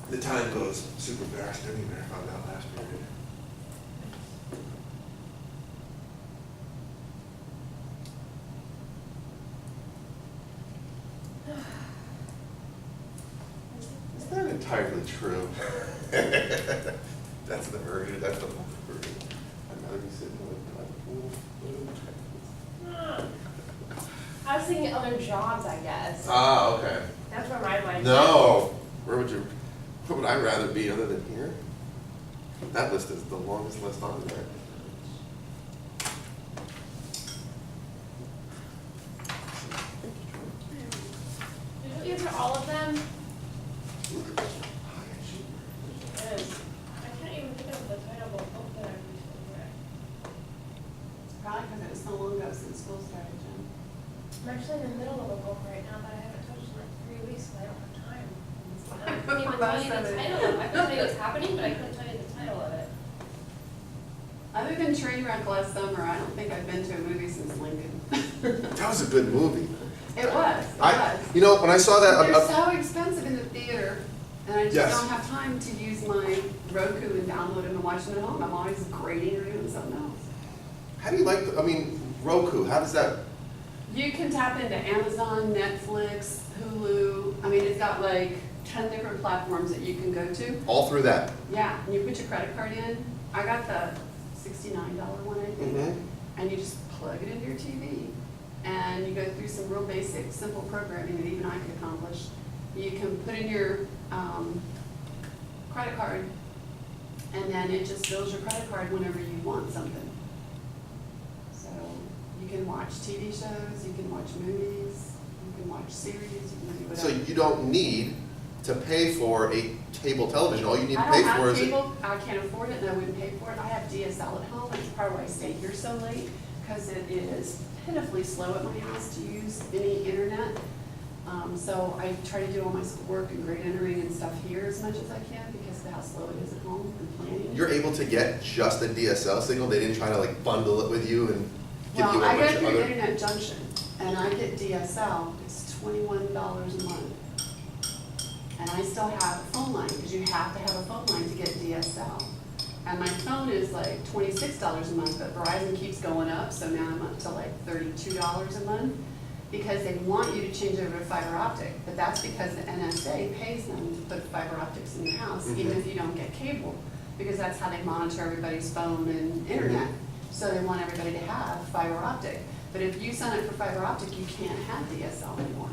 The time goes super fast anyway, I found out last period. It's not entirely true. That's the version, that's the full version. I'd rather be sitting by the pool. I was thinking other jobs, I guess. Ah, okay. That's where my mind went. No, where would I rather be other than here? That list is the longest list on there. Did you answer all of them? Yes. I can't even think of the title of a book that I recently read. Probably because it was so long ago since school started, Jen. I'm actually in the middle of a book right now that I haven't touched in like 3 weeks, so I don't have time. I couldn't even tell you the title of it. I could tell you what's happening, but I couldn't tell you the title of it. Other than Trainwreck last summer, I don't think I've been to a movie since Lincoln. That was a good movie. It was. You know, when I saw that, They're so expensive in the theater, and I just Yes. don't have time to use my Roku and download them and watch them at home. I'm always grading or doing something else. how do you like, Roku, how does that, You can tap into Amazon, Netflix, Hulu. I mean, it's got like 10 different platforms that you can go to. all through that? Yeah, and you put your credit card in. I got the $69 one, I think. Mm-hmm. And you just plug it into your TV. And you go through some real basic, simple programming that even I could accomplish. You can put in your credit card, and then it just fills your credit card whenever you want something. So you can watch TV shows, you can watch movies, you can watch series, you can do So whatever. you don't need to pay for a cable television, all you need to I pay don't for have is it. cable, I can't afford it, and I wouldn't pay for it. I have DSL at home, it's part of why I stay here so late, because it is pitifully slow at my house to use any internet. So I try to do all my schoolwork and grade entering and stuff here as much as I can, because of how slow it is at home and planning. You're able to get just a DSL signal, they didn't try to like bundle it with you and give you Well, a I bunch go of through other. Internet Junction, and I get DSL, it's $21 a month. And I still have a phone line, because you have to have a phone line to get DSL. And my phone is like $26 a month, but Verizon keeps going up, so now I'm up to like $32 a month, because they want you to change over to fiber optic, but that's because the NSA pays them to put fiber optics in your house, even Mhm. if you don't get cable, because that's how they monitor everybody's phone and internet. So they want everybody to have fiber optic. But if you sign up for fiber optic, you can't have DSL anymore.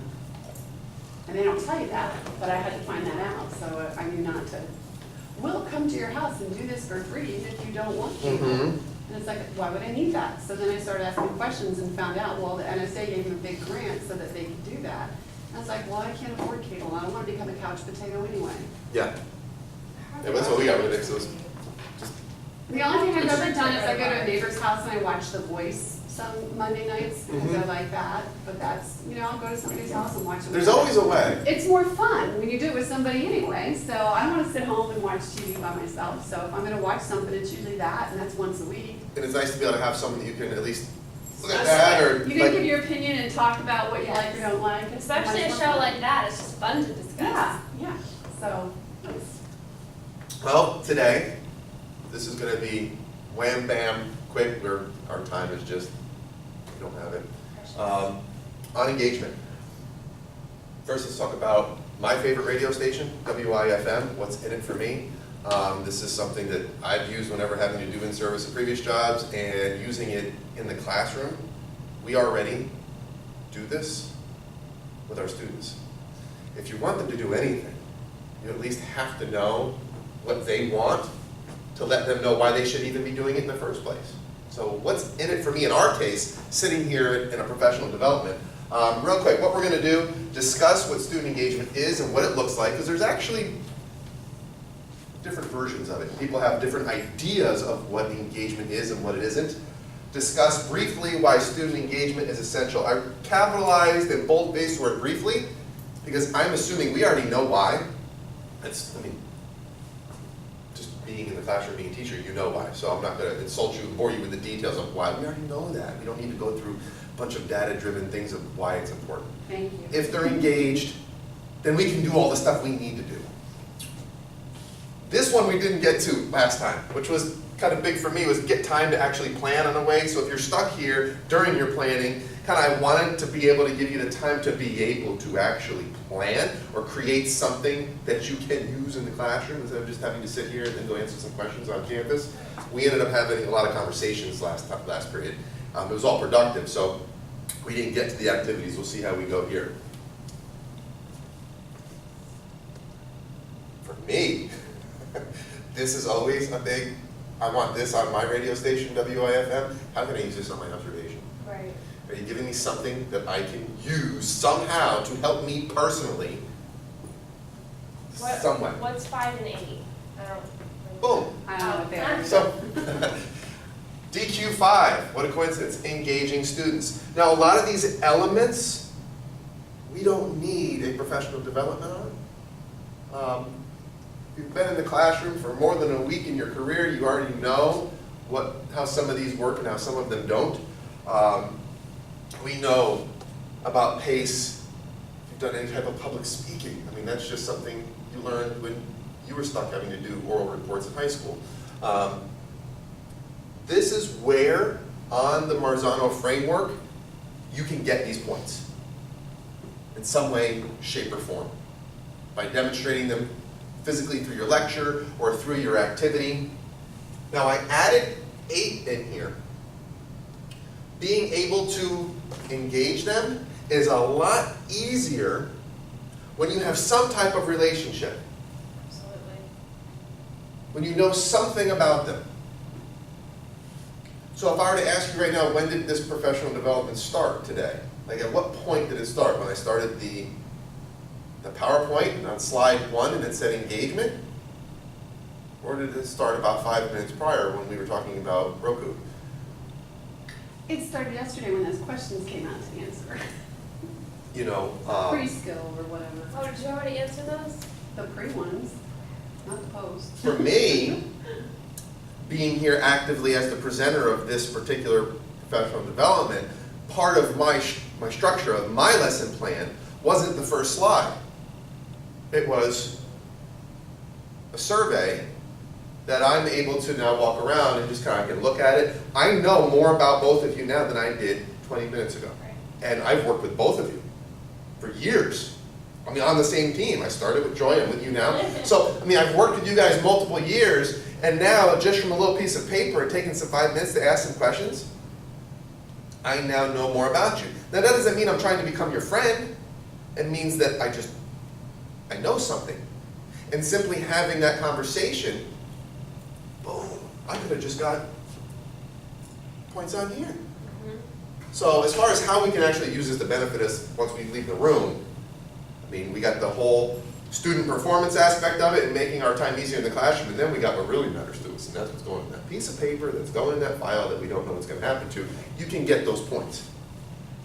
And they don't tell you that, but I had to find that out, so I knew not to. We'll come to your house and do this for free if you don't want cable. Mhm. And it's like, why would I need that? So then I started asking questions and found out, well, the NSA gave them a big grant so that they could do that. And I was like, well, I can't afford cable, and I don't want to become a couch potato anyway. Yeah, yeah, that's what we got rid of, so it's just, The only thing I've ever done is I go to a neighbor's house and I watch The Voice some Monday nights, because I Mhm. like that. But that's, I'll go to somebody's house and watch them. there's always a way. It's more fun when you do it with somebody anyway, so I don't want to sit home and watch TV by myself. So if I'm gonna watch something, it's usually that, and that's once a week. And it's nice to be able to have someone that you can at least look at that or You can like, give your opinion and talk about what you like or don't like. Especially a It's show fun. like that, it's just fun to discuss. Yeah, so, it's, well, today, this is gonna be wham bam, quick, our time is just, we don't have it. On engagement. First, let's talk about my favorite radio station, WIFM, what's in it for me. This is something that I've used whenever having to do in-service at previous jobs and using it in the classroom. We already do this with our students. If you want them to do anything, you at least have to know what they want to let them know why they should even be doing it in the first place. So what's in it for me in our case, sitting here in a professional development? Real quick, what we're going to do, discuss what student engagement is and what it looks like, because there's actually different versions of it. People have different ideas of what engagement is and what it isn't. Discuss briefly why student engagement is essential. I capitalized and bold-faced the word briefly, because I'm assuming we already know why. Just being in the classroom, being a teacher, you know why. So I'm not going to insult you and bore you with the details of why. We already know that. We don't need to go through bunch of data-driven things of why it's important. Thank you. If they're engaged, then we can do all the stuff we need to do. This one we didn't get to last time, which was kind of big for me, was get time to actually plan on a way. So if you're stuck here during your planning, kind of I wanted to be able to give you the time to be able to actually plan or create something that you can use in the classroom instead of just having to sit here and then go answer some questions on campus. We ended up having a lot of conversations last period. It was all productive, so we didn't get to the activities. We'll see how we go here. For me, this is always a big, I want this on my radio station, WIFM. How can I use this on my observation? Right. Are you giving me something that I can use somehow to help me personally? Somewhat. What's 5 and 8? I don't. Boom. I don't know what they are. So, DQ5, what a coincidence, engaging students. Now, a lot of these elements, we don't need a professional development on. If you've been in the classroom for more than a week in your career, you already know how some of these work and how some of them don't. We know about PACE. If you've done any type of public speaking, I mean, that's just something you learned when you were stuck having to do oral reports in high school. This is where, on the Marzano framework, you can get these points in some way, shape, or form. By demonstrating them physically through your lecture or through your activity. Now I added 8 in here. Being able to engage them is a lot easier when you have some type of relationship. Absolutely. When you know something about them. So if I were to ask you right now, when did this professional development start today? Like at what point did it start? When I started the PowerPoint on slide 1 and it said engagement? Or did it start about 5 minutes prior when we were talking about Roku? It started yesterday when those questions came out to answer. You know, Pre-skill or whatever. Oh, did you already answer those? The pre-ones, not the post. for me, being here actively as the presenter of this particular professional development, part of my structure of my lesson plan wasn't the first slide. It was a survey that I'm able to now walk around and just kind of can look at it. I know more about both of you now than I did 20 minutes ago. Right. And I've worked with both of you for years. I mean, on the same team. I started with Joy, I'm with you now. So, I mean, I've worked with you guys multiple years, and now, just from a little piece of paper and taking some 5 minutes to ask some questions, I now know more about you. Now, that doesn't mean I'm trying to become your friend. It means that I know something. And simply having that conversation, boom, I could have just got points on here. So as far as how we can actually use this to benefit us once we leave the room, I mean, we got the whole student performance aspect of it and making our time easier in the classroom, and then we got what really matters to us, and that's what's going in that piece of paper, that's going in that file that we don't know what's going to happen to. You can get those points.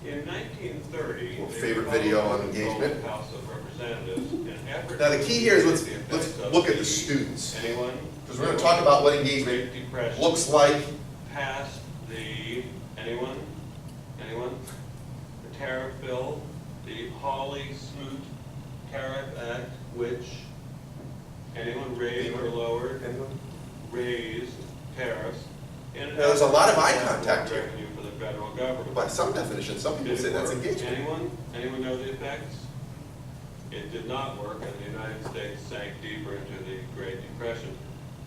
In 1930, Well, favorite video on engagement. House of Representatives, in effort Now the key here is to let's look at the students, Anyone? because we're going to talk about what engagement Great Depression looks like. passed the, anyone? The tariff bill, the Hawley-Smoot Tariff Act, which, anyone raised or lowered, Anyone? raised tariffs. There's a lot of eye contact here. Revenue for the federal government. By some definition, some people Did say it that's work? engagement. Anyone know the effects? It did not work, and the United States sank deeper into the Great Depression.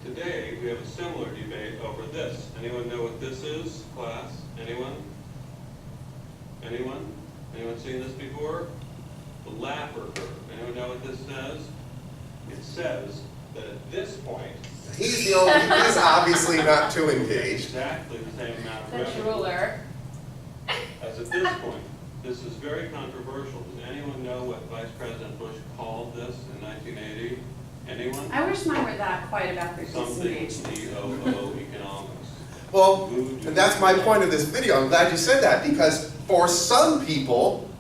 Today, we have a similar debate over this. Anyone know what this is, class? Anyone? Anyone? Anyone seen this before? The Laffer curve. Anyone know what this says? It says that at this point, He's obviously not too engaged. exactly the same amount of The revenue. jeweler. As at this point, this is very controversial. Does anyone know what Vice President Bush called this in 1980? Anyone? I wish mine were that quiet about their Something disengagement. COO economics. Well, and that's my point of this video. I'm glad you said that, because for some people,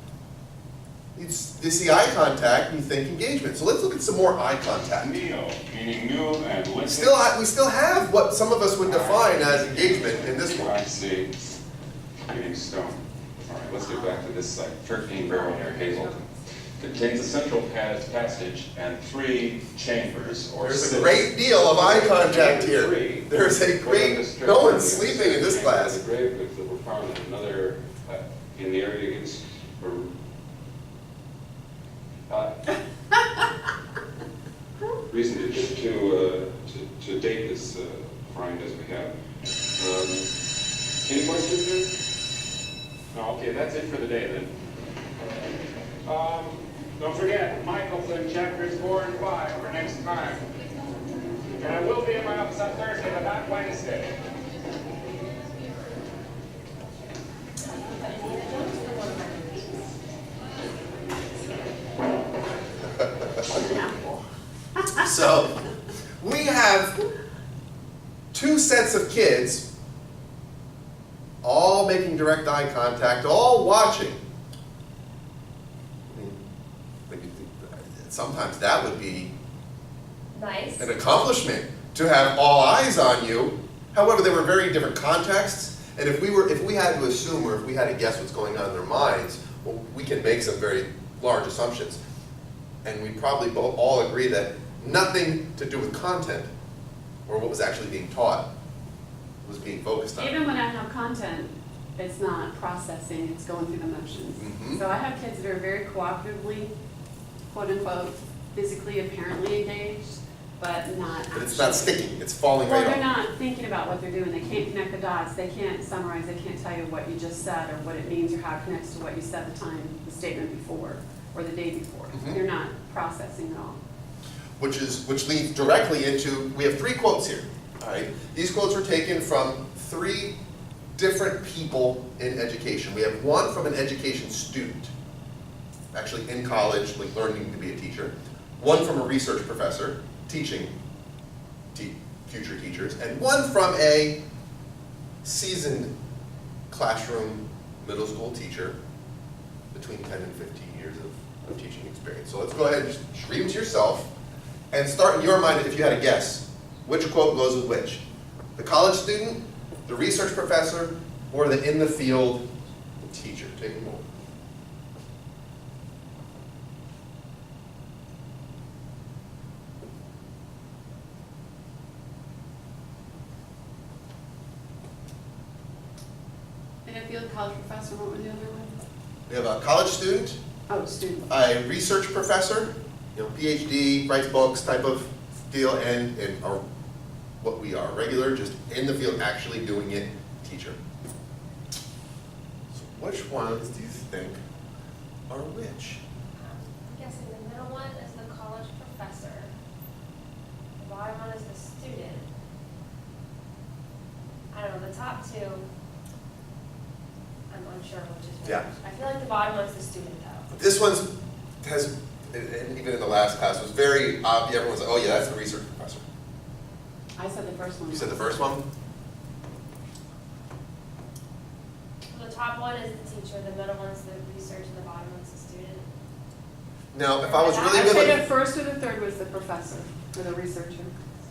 they see eye contact and you think engagement. So let's look at some more eye contact. NEO, meaning new and liquid. We still have what some of us would define as engagement in this one. I see. Meaning stone. All right. let's get back to this site, 13 Barrel near Hazelton. Contains a central passage and 3 chambers or There's a sits. great deal of eye contact here. 3. There's a great, no one's sleeping in this class. The grave goods that were found in another, in the area against, reason to date this find as we have. Any questions here? No, okay, that's it for the day then. Don't forget, Michael's in chapters 4 and 5 for next time. And I will be in my office on Thursday, but not Wednesday. So, we have 2 sets of kids, all making direct eye contact, all watching. I mean, sometimes that would be Nice. an accomplishment, to have all eyes on you. However, they were very different contexts, and if we had to assume, or if we had to guess what's going on in their minds, well, we can make some very large assumptions. And we probably both all agree that nothing to do with content, or what was actually being taught, was being focused on. Even when I have content, it's not processing, it's going through the motions. Mhm. So I have kids that are very cooperatively, quote unquote, physically apparently engaged, but not actually. But it's not sticking, it's falling Well, right they're off. not thinking about what they're doing, they can't connect the dots, they can't summarize, they can't tell you what you just said, or what it means, or how it connects to what you said the statement before, or the day before. Mhm. They're not processing at all. Which leads directly into, we have 3 quotes here, all right? These quotes were taken from 3 different people in education. We have one from an education student, actually in college, like learning to be a teacher. One from a research professor, teaching future teachers. And one from a seasoned classroom middle school teacher, between 10 and 15 years of teaching experience. So let's go ahead and just read them to yourself, and start in your mind if you had a guess. Which quote goes with which? The college student, the research professor, or the in-the-field teacher? Take a moment. In-the-field college professor, what was the other one? We have a college student, Oh, student. a research professor, PhD, writes books type of deal, and our, what we are, regular, just in the field, actually doing it, teacher. So which ones do you think are which? I'm guessing the middle one is the college professor. The bottom one is the student. I don't know, the top 2, I'm unsure which is which. Yeah. I feel like the bottom one's the student though. This one's, and even in the last class, was very obvious. Everyone's like, oh yeah, that's the research professor. I said the first one. You said the first one? The top one is the teacher, the middle one's the research, and the bottom one's the student. Now, if I was really I'd good say with, the first or the third was the professor, or the researcher.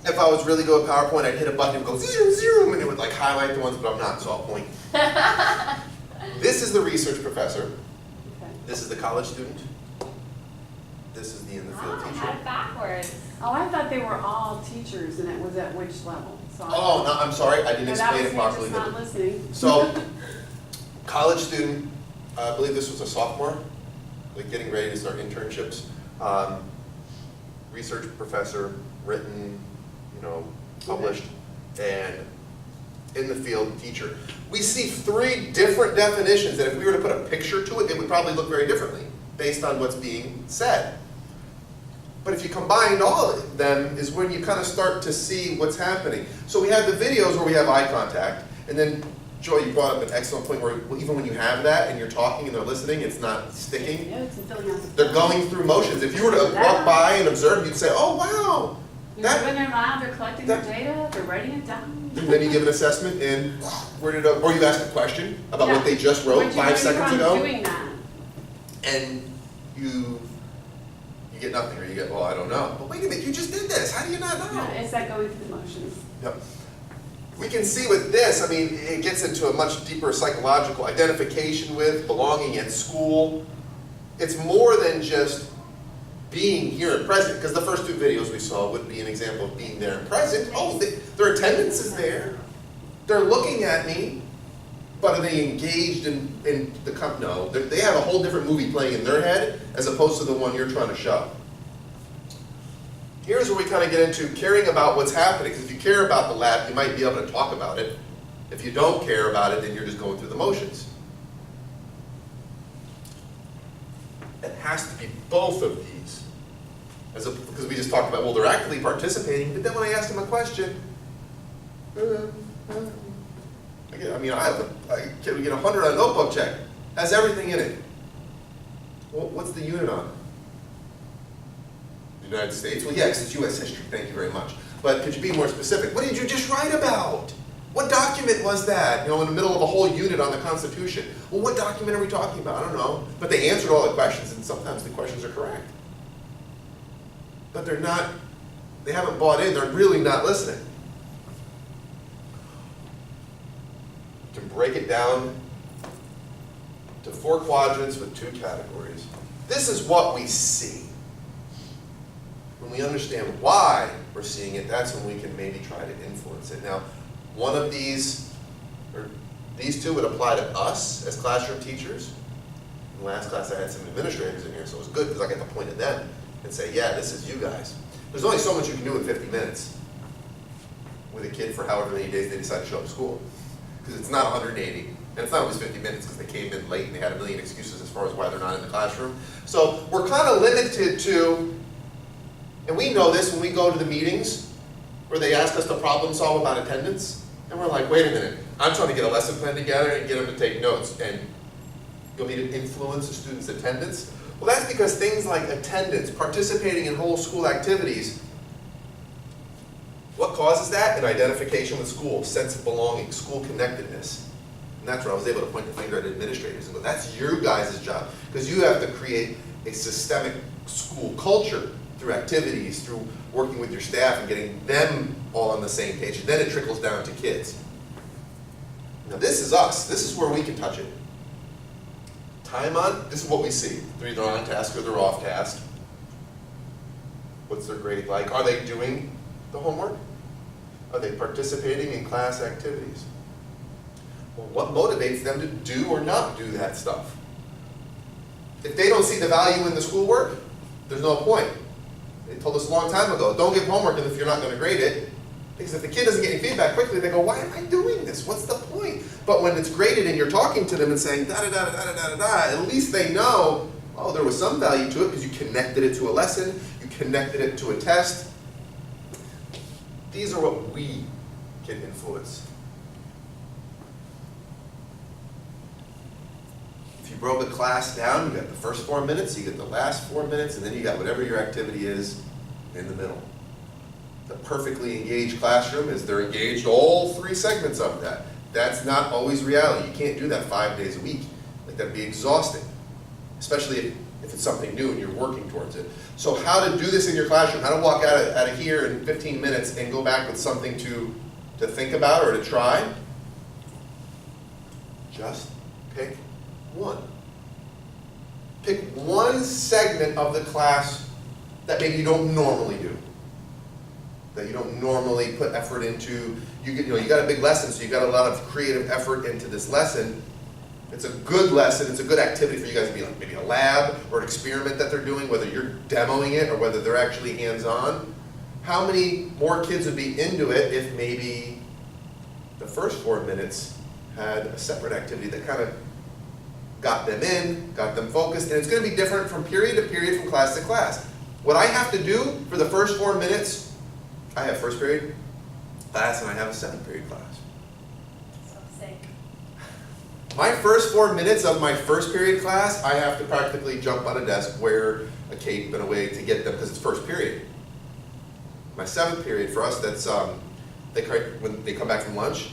if I was really good with PowerPoint, I'd hit a button and go zoom, zoom, and it would like highlight the ones, but I'm not, so I'll point. This is the research professor. Okay. This is the college student. This is the in-the-field I had teacher. it backwards. Oh, I thought they were all teachers and it was at which level, so. Oh, no, I'm sorry, I didn't No, that explain was it me properly. just not listening. So, college student, I believe this was a sophomore, like getting ready to start internships. Research professor, written, published, and in the field teacher. We see 3 different definitions that if we were to put a picture to it, it would probably look very differently based on what's being said. But if you combined all of them is when you kind of start to see what's happening. So we have the videos where we have eye contact, and then Joy, you brought up an excellent point where even when you have that and you're talking and they're listening, it's not sticking. Yeah, it's filling out the. They're going through motions. If you were to walk by and observe, you'd say, oh wow. When they're loud, they're collecting their data, they're writing it down. And then you give an assessment and or you ask a question about what they just wrote Where'd you 5 learn seconds from ago, doing that? and you get nothing, or you get, well, I don't know. But wait a minute, you just did this. How do you not know? Yeah, it's like going through the motions. Yep. we can see with this, I mean, it gets into a much deeper psychological identification with, belonging at school. It's more than just being here and present, because the first two videos we saw would be an example of being there and present. Oh, their attendance is there. They're looking at me, but are they engaged in the no, they have a whole different movie playing in their head as opposed to the one you're trying to show. Here's where we kind of get into caring about what's happening, because if you care about the lab, you might be able to talk about it. If you don't care about it, then you're just going through the motions. It has to be both of these. Because we just talked about, well, they're actively participating, but then when I asked them a question, I get 100 on a notebook check. Has everything in it. Well, what's the unit on? The United States? Well, yeah, 'cause it's U.S. history, thank you very much. But could you be more specific? What did you just write about? What document was that? In the middle of a whole unit on the Constitution. Well, what document are we talking about? I don't know. But they answered all the questions, and sometimes the questions are correct. But they haven't bought in, they're really not listening. To break it down to 4 quadrants with 2 categories. This is what we see. When we understand why we're seeing it, that's when we can maybe try to influence it. Now, one of these, or these 2 would apply to us as classroom teachers. In last class I had some administrators in here, so it was good because I got to point at them and say, yeah, this is you guys. There's only so much you can do in 50 minutes with a kid for however many days they decide to show up to school. Because it's not 180, and it's not always 50 minutes because they came in late and they had a million excuses as far as why they're not in the classroom. So we're kind of limited to, and we know this when we go to the meetings where they ask us to problem solve about attendance, and we're like, wait a minute, I'm trying to get a lesson plan together and get them to take notes, and you'll need to influence the student's attendance? Well, that's because things like attendance, participating in whole school activities, what causes that? An identification with school, sense of belonging, school connectedness. And that's where I was able to point the finger at administrators and go, that's your guys' job. Because you have to create a systemic school culture through activities, through working with your staff and getting them all on the same page. And then it trickles down to kids. Now this is us. This is where we can touch it. Time on, this is what we see. They're either on task or they're off task. What's their grade like? Are they doing the homework? Are they participating in class activities? Well, what motivates them to do or not do that stuff? If they don't see the value in the schoolwork, there's no point. They told us a long time ago, don't give homework if you're not going to grade it. Because if the kid doesn't get any feedback quickly, they go, why am I doing this? What's the point? But when it's graded and you're talking to them and saying da-da-da-da-da-da-da, at least they know, oh, there was some value to it because you connected it to a lesson, you connected it to a test. These are what we can influence. If you broke a class down, you got the first 4 minutes, you get the last 4 minutes, and then you got whatever your activity is in the middle. The perfectly engaged classroom is they're engaged all 3 segments of that. That's not always reality. You can't do that 5 days a week. Like, that'd be exhausting, especially if it's something new and you're working towards it. So how to do this in your classroom, how to walk out of here in 15 minutes and go back with something to think about or to try, just pick one. Pick one segment of the class that maybe you don't normally do, that you don't normally put effort into. You got a big lesson, so you got a lot of creative effort into this lesson. It's a good lesson, it's a good activity for you guys to be like maybe a lab or an experiment that they're doing, whether you're demoing it or whether they're actually hands-on. How many more kids would be into it if maybe the first 4 minutes had a separate activity that kind of got them in, got them focused, and it's going to be different from period to period, from class to class. What I have to do for the first 4 minutes, I have first period class and I have a 7th period class. So sick. My first 4 minutes of my first period class, I have to practically jump on a desk, wear a cape and a wig to get them because it's first period. My 7th period for us, that's when they come back from lunch.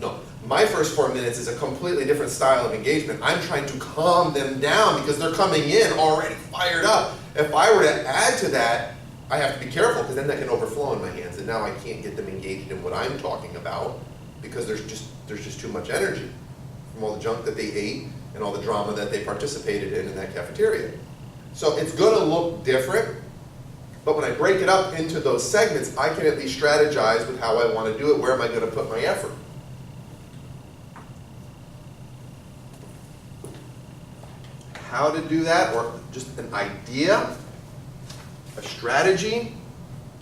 No, my first 4 minutes is a completely different style of engagement. I'm trying to calm them down because they're coming in already fired up. If I were to add to that, I have to be careful because then that can overflow in my hands, and now I can't get them engaged in what I'm talking about because there's just too much energy from all the junk that they ate and all the drama that they participated in that cafeteria. So it's going to look different, but when I break it up into those segments, I can at least strategize with how I want to do it. Where am I going to put my effort? How to do that, or just an idea, a strategy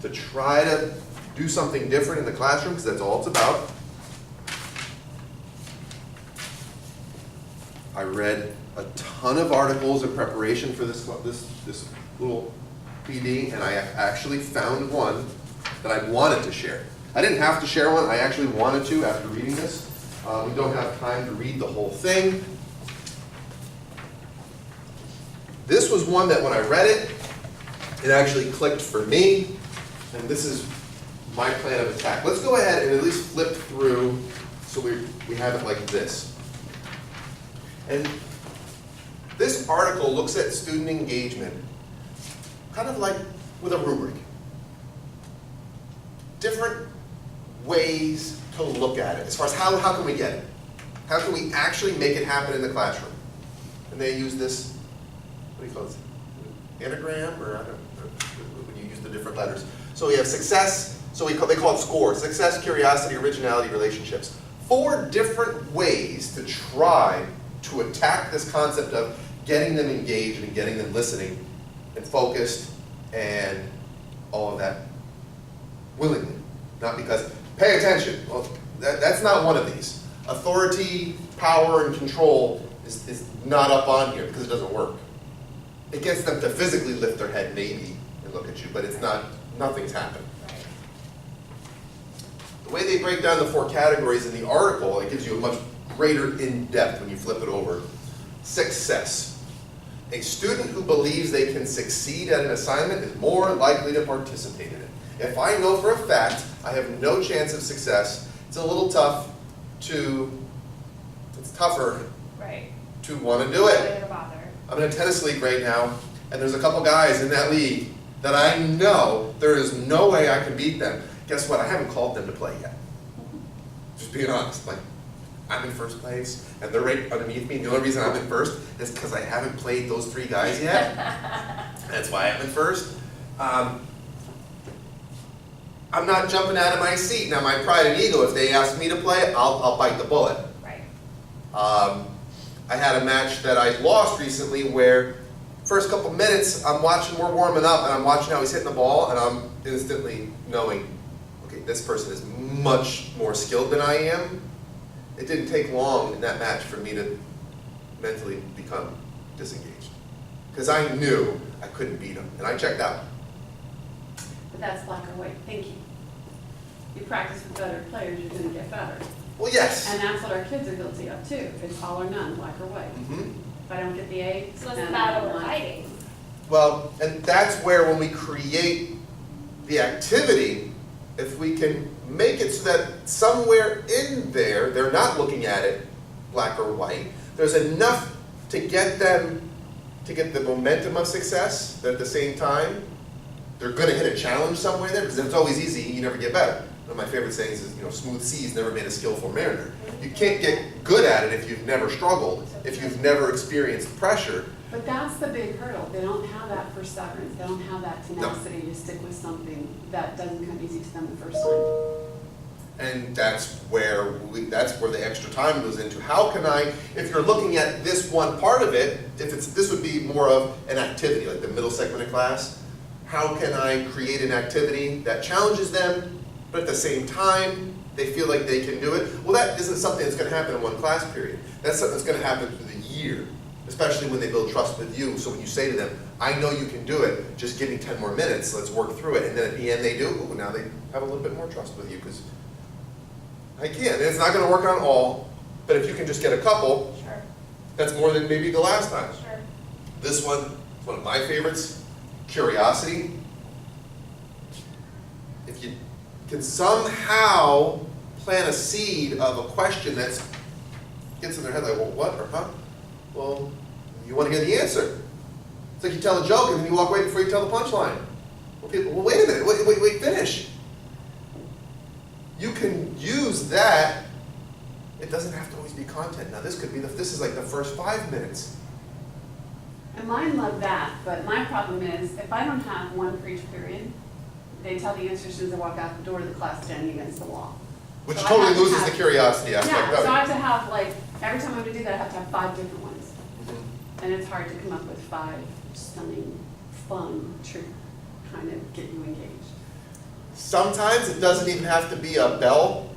to try to do something different in the classroom, because that's all it's about. I read a ton of articles in preparation for this little PD, and I actually found one that I wanted to share. I didn't have to share one, I actually wanted to after reading this. We don't have time to read the whole thing. This was one that when I read it, it actually clicked for me, and this is my plan of attack. Let's go ahead and at least flip through so we have it like this. And this article looks at student engagement kind of like with a rubric. Different ways to look at it as far as how can we get it? How can we actually make it happen in the classroom? And they use this, what do you call this? Anagram, or I don't know, when you use the different letters. So we have success, so they call it SCORE, success, curiosity, originality, relationships. 4 different ways to try to attack this concept of getting them engaged and getting them listening and focused and all of that willingly. Not because, pay attention, well, that's not one of these. Authority, power, and control is not up on here because it doesn't work. It gets them to physically lift their head maybe and look at you, but it's not, nothing's happened. The way they break down the 4 categories in the article, it gives you a much greater in-depth when you flip it over. Success. A student who believes they can succeed at an assignment is more likely to participate in it. If I know for a fact I have no chance of success, it's a little tough it's tougher to want to do it. I'm in a tennis league right now, and there's a couple guys in that league that I know there is no way I can beat them. Guess what? I haven't called them to play yet. Just being honest. Like, I'm in first place, and they're right underneath me. The only reason I'm in first is because I haven't played those 3 guys yet. That's why I'm in first. I'm not jumping out of my seat. Now, my pride and ego, if they ask me to play, I'll bite the bullet. Right. I had a match that I lost recently where first couple minutes I'm watching, we're warming up, and I'm watching how he's hitting the ball, and I'm instantly knowing, okay, this person is much more skilled than I am. It didn't take long in that match for me to mentally become disengaged. Because I knew I couldn't beat him, and I checked out. But that's black or white thinking. You practice with better players, you're going to get better. Well, yes. And that's what our kids are guilty of too. It's all or none, black or white. Mm-hmm. If I don't get the A, So it's then a battle I'm we're not. fighting. Well, and that's where when we create the activity, if we can make it so that somewhere in there, they're not looking at it black or white, there's enough to get them to get the momentum of success, that at the same time, they're going to hit a challenge somewhere there, because if it's always easy, you never get better. One of my favorite sayings is, smooth seas never made a skillful mariner. You can't get good at it if you've never struggled, if you've never experienced pressure. But that's the big hurdle. They don't have that perseverance. They don't have that tenacity to stick with something that doesn't come easy to them the first time. And that's where the extra time goes into. How can I, if you're looking at this one part of it, this would be more of an activity, like the middle segment of class. How can I create an activity that challenges them, but at the same time, they feel like they can do it? Well, that isn't something that's going to happen in one class period. That's something that's going to happen through the year, especially when they build trust with you. So when you say to them, I know you can do it, just give me 10 more minutes, let's work through it. And then at the end they do, ooh, now they have a little bit more trust with you because I can. And it's not going to work on all, but if you can just get a couple, Sure. that's more than maybe the last time. Sure. This one is one of my favorites, curiosity. If you can somehow plant a seed of a question that gets in their head like, well, what, or huh? Well, you want to hear the answer. It's like you tell a joke and then you walk away before you tell the punchline. Okay, well, wait a minute, wait, finish. You can use that. It doesn't have to always be content. Now, this could be, this is like the first 5 minutes. And mine love that, but my problem is, if I don't have one for each period, they tell the answers as soon as I walk out the door to the class standing against the wall. Which So I totally have to loses have- the curiosity aspect Yeah, of so I it. have to have like, every time I'm gonna do that, I have to have 5 different ones. Mhm. And it's hard to come up with 5 stunning, fun, kind of get you engaged. Sometimes it doesn't even have to be a bell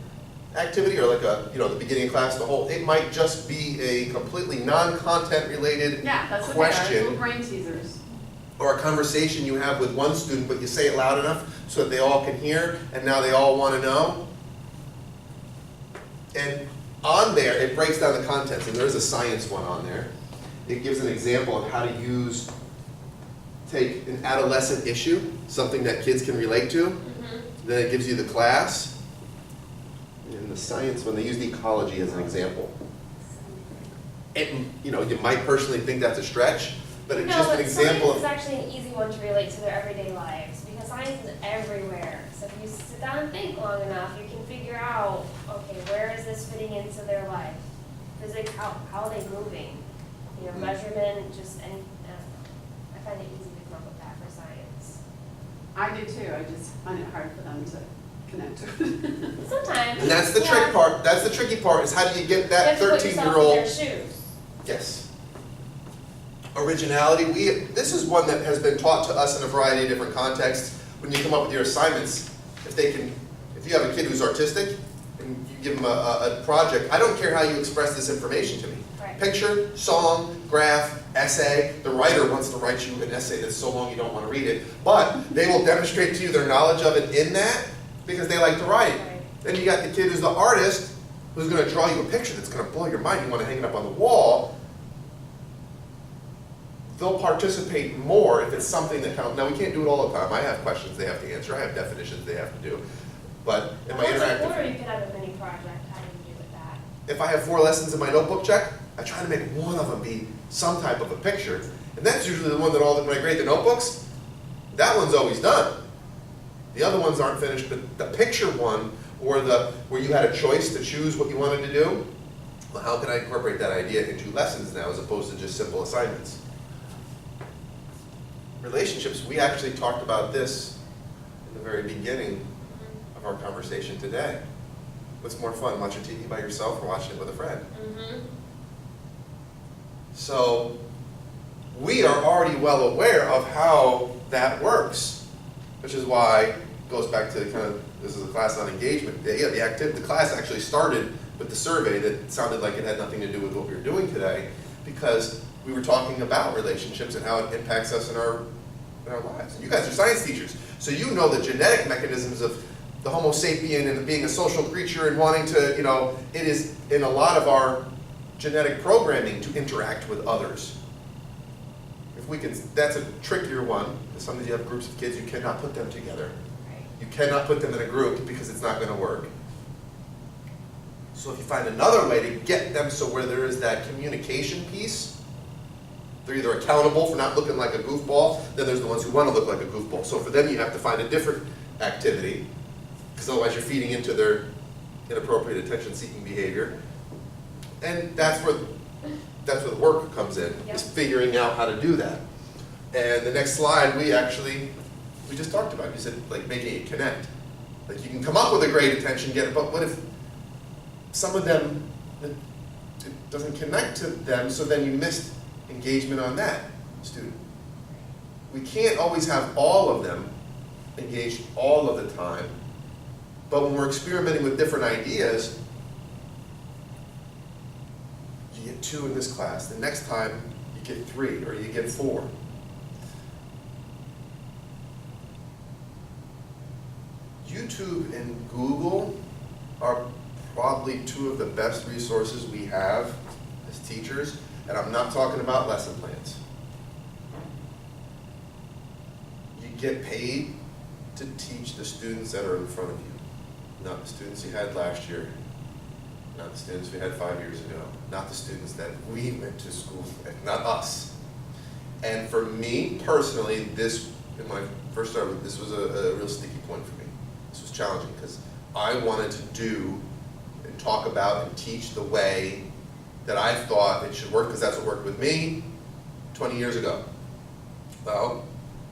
activity or like a, the beginning of class, the whole, it might just be a completely non-content related Yeah, that's what they are, question little brain teasers. or a conversation you have with one student, but you say it loud enough so that they all can hear, and now they all want to know. And on there, it breaks down the contents, and there's a science one on there. It gives an example of how to take an adolescent issue, something that kids can relate to, then it gives you the class. In the science one, they use the ecology as an example. You might personally think that's a stretch, but it's just an example Science is of, actually an easy one to relate to their everyday lives, because science is everywhere. So if you sit down and think long enough, you can figure out, okay, where is this fitting into their life? Physics, how are they moving? Measurement, just any, I find it easy to come up with that for science. I do too, I just find it hard for them to connect to it. Sometimes. and that's the yeah, trick part, that's the tricky part, is how do you get You that have to put yourself in 13-year-old. their shoes. Yes. Originality, this is one that has been taught to us in a variety of different contexts. When you come up with your assignments, if you have a kid who's artistic, and you give them a project, I don't care how you express this information to me. Right. Picture, song, graph, essay. The writer wants to write you an essay that's so long you don't want to read it, but they will demonstrate to you their knowledge of it in that because they like to write. Right. Then you got the kid who's the artist who's going to draw you a picture that's going to blow your mind. You want to hang it up on the wall. They'll participate more if it's something that counts. Now, we can't do it all the time. I have questions they have to answer. I have definitions they have to do. But in my Once a interactive, quarter, you could have a mini project. How do you do with that? if I have 4 lessons in my notebook check, I try to make one of them be some type of a picture. And that's usually the one that when I grade the notebooks, that one's always done. The other ones aren't finished, but the picture one, or where you had a choice to choose what you wanted to do, well, how can I incorporate that idea into lessons now as opposed to just simple assignments? Relationships, we actually talked about this in the very beginning of our conversation today. What's more fun, watching TV by yourself or watching it with a friend? So we are already well aware of how that works, which is why it goes back to this is a class on engagement. The class actually started with the survey that sounded like it had nothing to do with what we were doing today, because we were talking about relationships and how it impacts us in our lives. And you guys are science teachers, so you know the genetic mechanisms of the Homo sapien and being a social creature and wanting to, it is in a lot of our genetic programming to interact with others. If we can, that's a trickier one. Sometimes you have groups of kids, you cannot put them together. Right. You cannot put them in a group because it's not going to work. So if you find another way to get them so where there is that communication piece, they're either accountable for not looking like a goofball, then there's the ones who want to look like a goofball. So for them, you have to find a different activity, because otherwise you're feeding into their inappropriate attention-seeking behavior. And that's where the work comes in, Yep. is figuring out how to do that. And the next slide, we just talked about. You said, like, making it connect. Like, you can come up with a great attention getter, but what if some of them, it doesn't connect to them, so then you missed engagement on that student. We can't always have all of them engaged all of the time, but when we're experimenting with different ideas, you get 2 in this class. The next time, you get 3 or you get 4. YouTube and Google are probably 2 of the best resources we have as teachers, and I'm not talking about lesson plans. You get paid to teach the students that are in front of you, not the students you had last year, not the students we had 5 years ago, not the students that we went to school with, not us. And for me personally, this when I first started, this was a real sticky point for me. This was challenging because I wanted to do and talk about and teach the way that I thought it should work, because that's what worked with me 20 years ago. Well,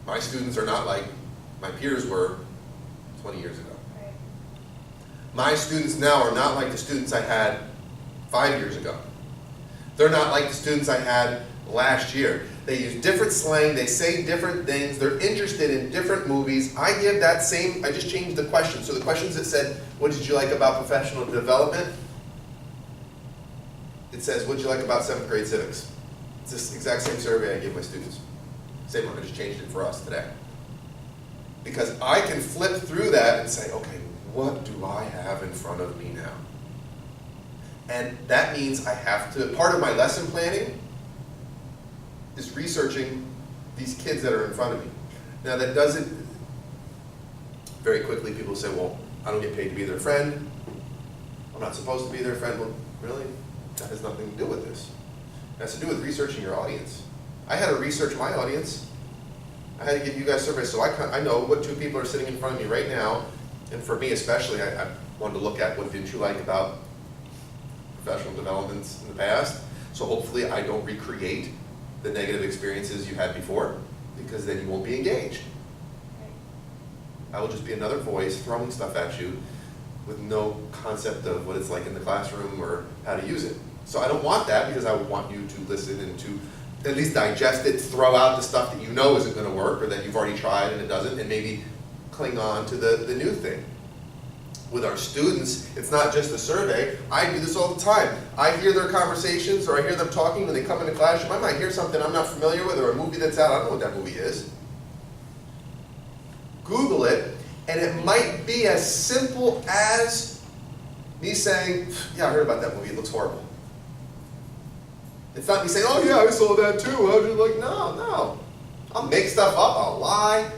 my students are not like my peers were 20 years ago. Right. My students now are not like the students I had 5 years ago. They're not like the students I had last year. They use different slang, they say different things, they're interested in different movies. I give that same, I just changed the question. So the questions that said, what did you like about professional development? It says, what did you like about 7th grade civics? It's this exact same survey I give my students. Same one, I just changed it for us today. Because I can flip through that and say, okay, what do I have in front of me now? And that means I have to, part of my lesson planning is researching these kids that are in front of me. Now that doesn't, very quickly people say, well, I don't get paid to be their friend. I'm not supposed to be their friend. Well, really? That has nothing to do with this. It has to do with researching your audience. I had to research my audience. I had to give you guys surveys, so I know what 2 people are sitting in front of me right now, and for me especially, I wanted to look at what didn't you like about professional developments in the past, so hopefully I don't recreate the negative experiences you had before, because then you won't be engaged. I will just be another voice throwing stuff at you with no concept of what it's like in the classroom or how to use it. So I don't want that, because I would want you to listen and to at least digest it, throw out the stuff that you know isn't going to work or that you've already tried and it doesn't, and maybe cling on to the new thing. With our students, it's not just a survey. I do this all the time. I hear their conversations or I hear them talking when they come into classroom. I might hear something I'm not familiar with or a movie that's out. I don't know what that movie is. Google it, and it might be as simple as me saying, yeah, I heard about that movie, it looks horrible. It's not me saying, oh yeah, I saw that too. How'd you like, no. I'll make stuff up, I'll lie.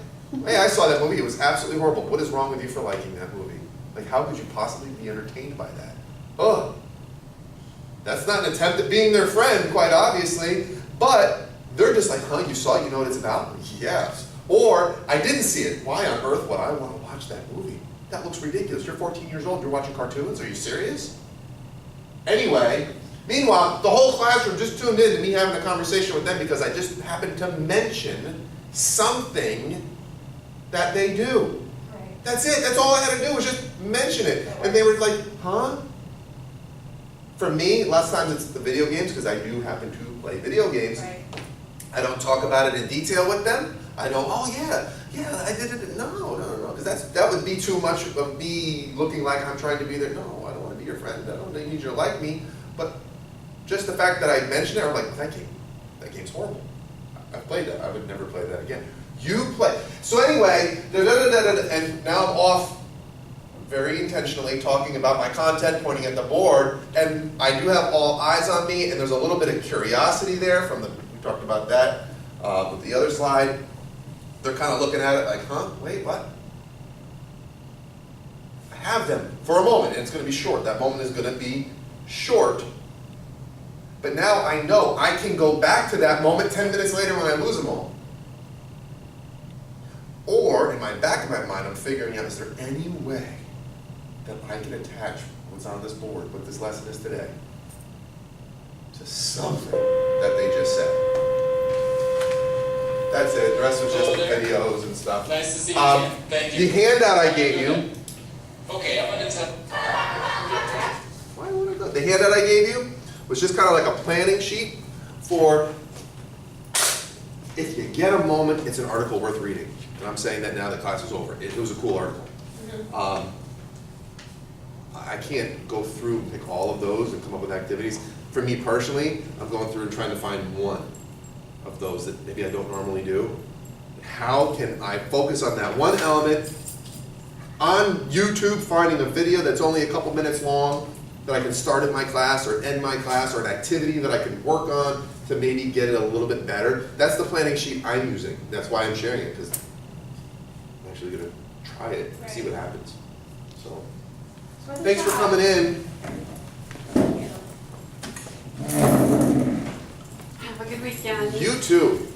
Hey, I saw that movie, it was absolutely horrible. What is wrong with you for liking that movie? Like, how could you possibly be entertained by that? Oh, that's not an attempt at being their friend, quite obviously, but they're just like, huh, you saw it, you know what it's about? Yes. Or, I didn't see it. Why on earth would I want to watch that movie? That looks ridiculous. You're 14 years old, you're watching cartoons? Are you serious? Anyway, meanwhile, the whole classroom just tuned in to me having a conversation with them because I just happened to mention something that they do. Right. That's it. That's all I had to do was just mention it. And they were like, huh? For me, lots of times it's the video games, because I do happen to play video games. Right. I don't talk about it in detail with them. I don't, oh yeah, I did it. No, because that would be too much of me looking like I'm trying to be there. No, I don't want to be your friend. I don't need you to like me. But just the fact that I mentioned it, I'm like, that game's horrible. I've played that. I would never play that again. You play. So anyway, and now I'm off very intentionally talking about my content, pointing at the board, and I do have all eyes on me, and there's a little bit of curiosity there from we talked about that with the other slide. They're kind of looking at it like, huh, wait, what? I have them for a moment, and it's going to be short. That moment is going to be short. But now I know I can go back to that moment 10 minutes later when I lose them all. Or, in my back of my mind, I'm figuring out, is there any way that I can attach what's on this board, what this lesson is today, to something that they just said? That's it. The rest was just videos and stuff. Nice to see you again. Thank you. The handout I gave you. Okay, I'm gonna tell. Why would I go? The handout I gave you was just kind of like a planning sheet for, if you get a moment, it's an article worth reading. And I'm saying that now that class is over. It was a cool article. I can't go through and pick all of those and come up with activities. For me personally, I'm going through and trying to find one of those that maybe I don't normally do. How can I focus on that one element on YouTube, finding a video that's only a couple minutes long that I can start in my class or end my class, or an activity that I can work on to maybe get it a little bit better. That's the planning sheet I'm using. That's why I'm sharing it, because I'm actually going to try it and see what happens. So, thanks for coming in. Have a good weekend. You too.